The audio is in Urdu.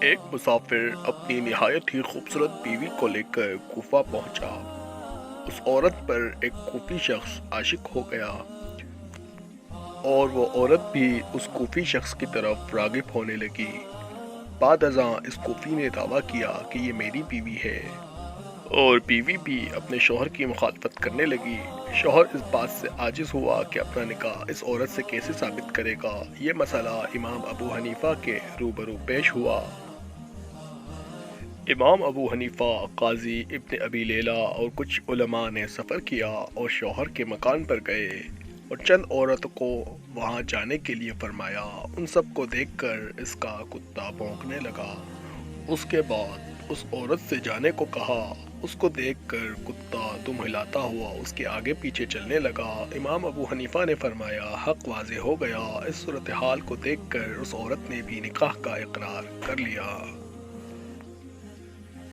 ایک مسافر اپنی نہایت ہی خوبصورت بیوی کو لے کر کوفہ پہنچا۔ اس عورت پر ایک کوفی شخص عاشق ہو گیا اور وہ عورت بھی اس کوفی شخص کی طرف راغب ہونے لگی۔ بعد ازاں اس کوفی نے دعویٰ کیا کہ یہ میری بیوی ہے اور بیوی بھی اپنے شوہر کی مخالفت کرنے لگی۔ شوہر اس بات سے عاجز ہوا کہ اپنا نکاح اس عورت سے کیسے ثابت کرے گا۔ یہ مسئلہ امام ابو حنیفہ کے روبرو پیش ہوا۔ امام ابو حنیفہ، قاضی ابن ابی لیلہ اور کچھ علماء نے سفر کیا اور شوہر کے مکان پر گئے اور چند عورتوں کو وہاں جانے کے لیے فرمایا۔ ان سب کو دیکھ کر اس کا کتا بھونکنے لگا۔ اس کے بعد اس عورت سے جانے کو کہا۔ اس کو دیکھ کر کتا دم ہلاتا ہوا اس کے آگے پیچھے چلنے لگا۔ امام ابو حنیفہ نے فرمایا حق واضح ہو گیا۔ اس صورتحال کو دیکھ کر اس عورت نے بھی نکاح کا اقرار کر لیا۔